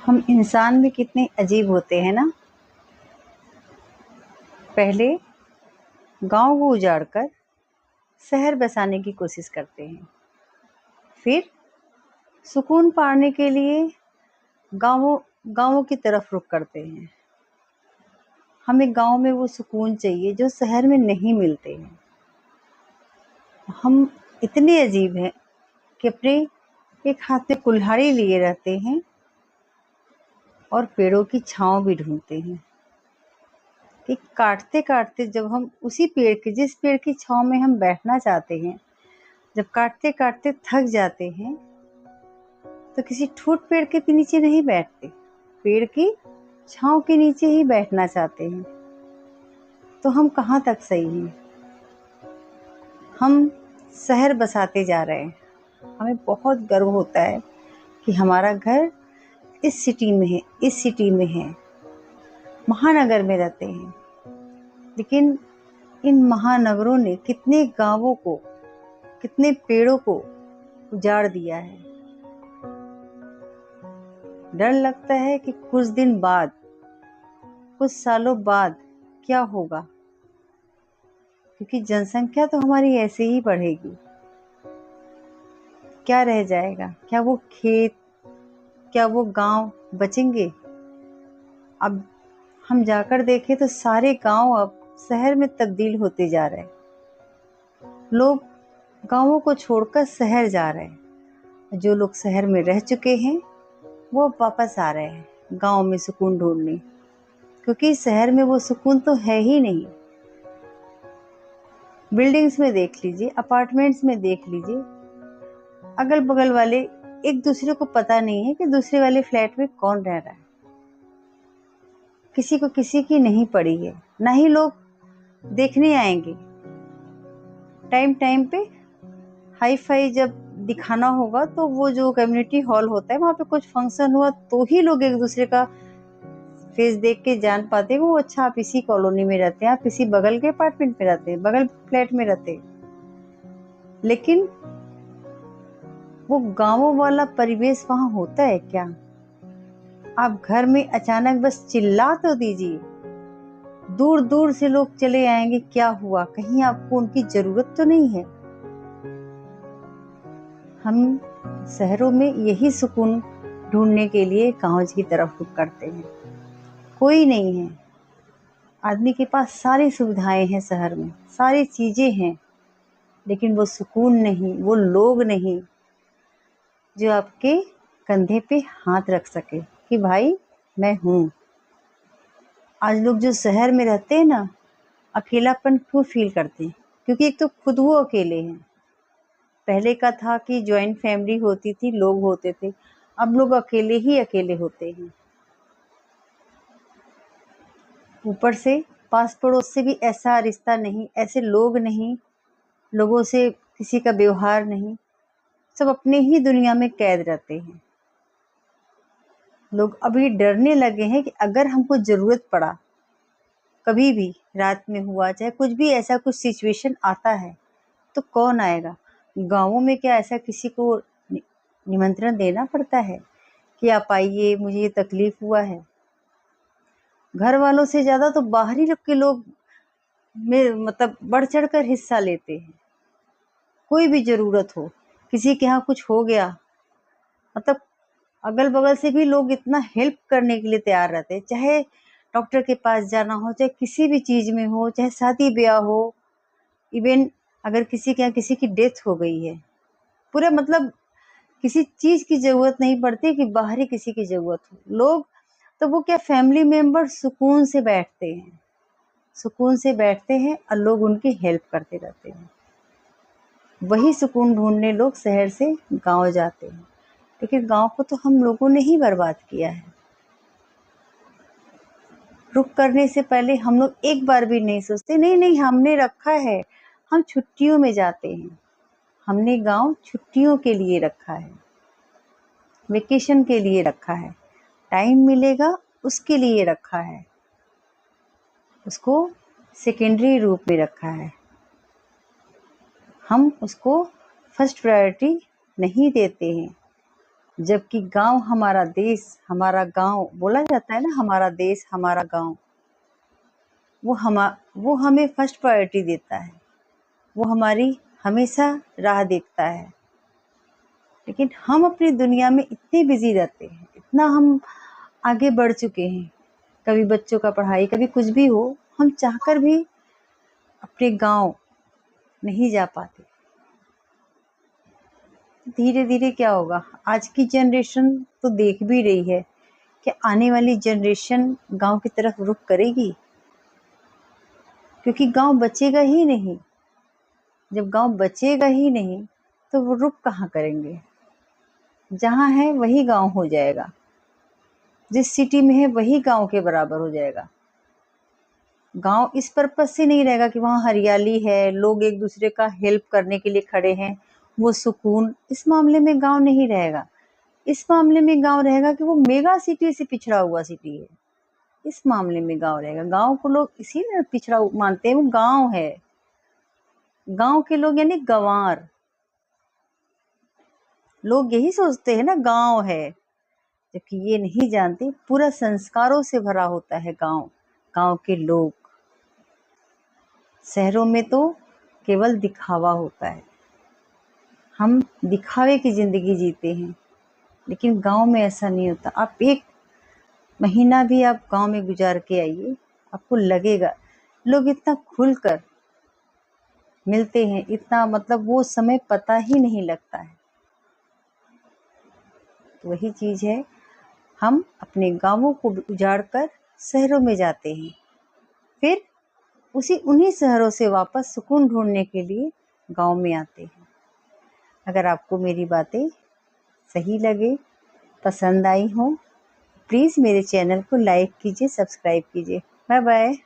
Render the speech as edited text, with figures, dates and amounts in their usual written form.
हम इंसान भी कितने अजीब होते हैं ना। पहले गांव को उजाड़कर शहर बसाने की कोशिश करते हैं, फिर सुकून पाने के लिए गांवों गांवों की तरफ रुख करते हैं। हमें गांव में वो सुकून चाहिए जो शहर में नहीं मिलते हैं। हम इतने अजीब हैं कि अपने एक हाथ में कुल्हाड़ी लिए रहते हैं और पेड़ों की छांव भी ढूंढते हैं कि काटते काटते जब हम उसी पेड़ के जिस पेड़ की छांव में हम बैठना चाहते हैं, जब काटते काटते थक जाते हैं तो किसी ठूट पेड़ के नीचे नहीं बैठते, पेड़ की छांव के नीचे ही बैठना चाहते हैं। तो हम कहाँ तक सही हैं? हम शहर बसाते जा रहे हैं। हमें बहुत गर्व होता है कि हमारा घर इस सिटी में है, महानगर में रहते हैं। लेकिन इन महानगरों ने कितने गांवों को, कितने पेड़ों को उजाड़ दिया है। डर लगता है कि कुछ दिन बाद, कुछ सालों बाद क्या होगा, क्योंकि जनसंख्या तो हमारी ऐसे ही बढ़ेगी। क्या रह जाएगा? क्या वो खेत, क्या वो गांव बचेंगे? अब हम जाकर देखें तो सारे गांव अब शहर में तब्दील होते जा रहे हैं। लोग गांवों को छोड़कर शहर जा रहे हैं। जो लोग शहर में रह चुके हैं वो वापस आ रहे हैं गांव में सुकून ढूंढने, क्योंकि शहर में वो सुकून तो है ही नहीं। बिल्डिंग्स में देख लीजिए, अपार्टमेंट्स में देख लीजिए, अगल बगल वाले एक दूसरे को पता नहीं है कि दूसरे वाले फ्लैट में कौन रह रहा है। किसी को किसी की नहीं पड़ी है, ना ही लोग देखने आएंगे। टाइम टाइम पे हाई फाई जब दिखाना होगा तो वो जो कम्युनिटी हॉल होता है, वहाँ पे कुछ फंक्शन हुआ तो ही लोग एक दूसरे का फेस देख के जान पाते हैं वो अच्छा आप इसी कॉलोनी में रहते हैं, आप इसी बगल के अपार्टमेंट में रहते हैं, बगल फ्लैट में रहते हैं। लेकिन वो गांवों वाला परिवेश वहां होता है क्या? आप घर में अचानक बस चिल्ला तो दीजिए, दूर दूर से लोग चले आएंगे, क्या हुआ, कहीं आपको उनकी जरूरत तो नहीं है? हम शहरों में यही सुकून ढूंढने के लिए गांव की तरफ रुख करते हैं। कोई नहीं है, आदमी के पास सारी सुविधाएं हैं, शहर में सारी चीजें हैं, लेकिन वो सुकून नहीं, वो लोग नहीं जो आपके कंधे पे हाथ रख सके कि भाई मैं हूँ। आज लोग जो शहर में रहते हैं ना, अकेलापन क्यों फील करते हैं? क्योंकि एक तो खुद वो अकेले हैं। पहले का था कि जॉइंट फैमिली होती थी, लोग होते थे, अब लोग अकेले ही अकेले होते हैं। ऊपर से पास पड़ोस से भी ऐसा रिश्ता नहीं, ऐसे लोग नहीं, लोगों से किसी का व्यवहार नहीं, सब अपने ही दुनिया में कैद रहते हैं। लोग अभी डरने लगे हैं कि अगर हमको जरूरत पड़ा, कभी भी रात में हुआ, चाहे कुछ भी ऐसा कुछ सिचुएशन आता है तो कौन आएगा? गांवों में क्या ऐसा किसी को निमंत्रण देना पड़ता है कि आप आइए, मुझे ये तकलीफ हुआ है? घर वालों से ज्यादा तो बाहरी लोग के लोग में मतलब बढ़ चढ़ कर हिस्सा लेते हैं। कोई भी जरूरत हो, किसी के यहाँ कुछ हो गया, मतलब अगल बगल से भी लोग इतना हेल्प करने के लिए तैयार रहते हैं। चाहे डॉक्टर के पास जाना हो, चाहे किसी भी चीज में हो, चाहे शादी ब्याह हो, इवन अगर किसी के यहाँ किसी की डेथ हो गई है, पूरा मतलब किसी चीज की जरूरत नहीं पड़ती कि बाहरी किसी की जरूरत हो। लोग तो वो क्या, फैमिली मेंबर सुकून से बैठते हैं, सुकून से बैठते हैं और लोग उनकी हेल्प करते रहते हैं। वही सुकून ढूंढने लोग शहर से गांव जाते हैं, लेकिन गांव को तो हम लोगों ने ही बर्बाद किया है। रुक करने से पहले हम लोग एक बार भी नहीं सोचते, नहीं नहीं हमने रखा है, हम छुट्टियों में जाते हैं, हमने गांव छुट्टियों के लिए रखा है, वेकेशन के लिए रखा है, टाइम मिलेगा उसके लिए रखा है, उसको सेकेंडरी रूप में रखा है। हम उसको फर्स्ट प्रायोरिटी नहीं देते हैं। जबकि गांव हमारा देश, हमारा गांव बोला जाता है ना, हमारा देश हमारा गांव, वो हमें फर्स्ट प्रायोरिटी देता है, वो हमारी हमेशा राह देखता है। लेकिन हम अपनी दुनिया में इतने बिजी रहते हैं, इतना हम आगे बढ़ चुके हैं, कभी बच्चों का पढ़ाई, कभी कुछ भी हो, हम चाहकर भी अपने गांव नहीं जा पाते। धीरे धीरे क्या होगा, आज की जनरेशन तो देख भी रही है कि आने वाली जनरेशन गांव की तरफ रुख करेगी, क्योंकि गांव बचेगा ही नहीं। जब गांव बचेगा ही नहीं तो वो रुख कहाँ करेंगे। जहाँ है वही गांव हो जाएगा, जिस सिटी में है वही गांव के बराबर हो जाएगा। गांव इस पर्पज से नहीं रहेगा कि वहाँ हरियाली है, लोग एक दूसरे का हेल्प करने के लिए खड़े हैं, वो सुकून, इस मामले में गांव नहीं रहेगा। इस मामले में गांव रहेगा कि वो मेगा सिटी से पिछड़ा हुआ सिटी है, इस मामले में गांव रहेगा। गांव को लोग इसीलिए पिछड़ा मानते हैं, वो गांव है। गांव के लोग यानी गंवार लोग यही सोचते हैं ना गांव है, जबकि ये नहीं जानते पूरा संस्कारों से भरा होता है गांव, गांव के लोग। शहरों में तो केवल दिखावा होता है, हम दिखावे की जिंदगी जीते हैं, लेकिन गांव में ऐसा नहीं होता। आप एक महीना भी आप गांव में गुजार के आइए, आपको लगेगा लोग इतना खुलकर मिलते हैं, इतना मतलब वो समय पता ही नहीं लगता है। तो वही चीज है, हम अपने गांवों को उजाड़ कर शहरों में जाते हैं, फिर उन्हीं शहरों से वापस सुकून ढूंढने के लिए गांव में आते हैं। अगर आपको मेरी बातें सही लगे, पसंद आई हो, प्लीज़ मेरे चैनल को लाइक कीजिए, सब्सक्राइब कीजिए। Bye bye.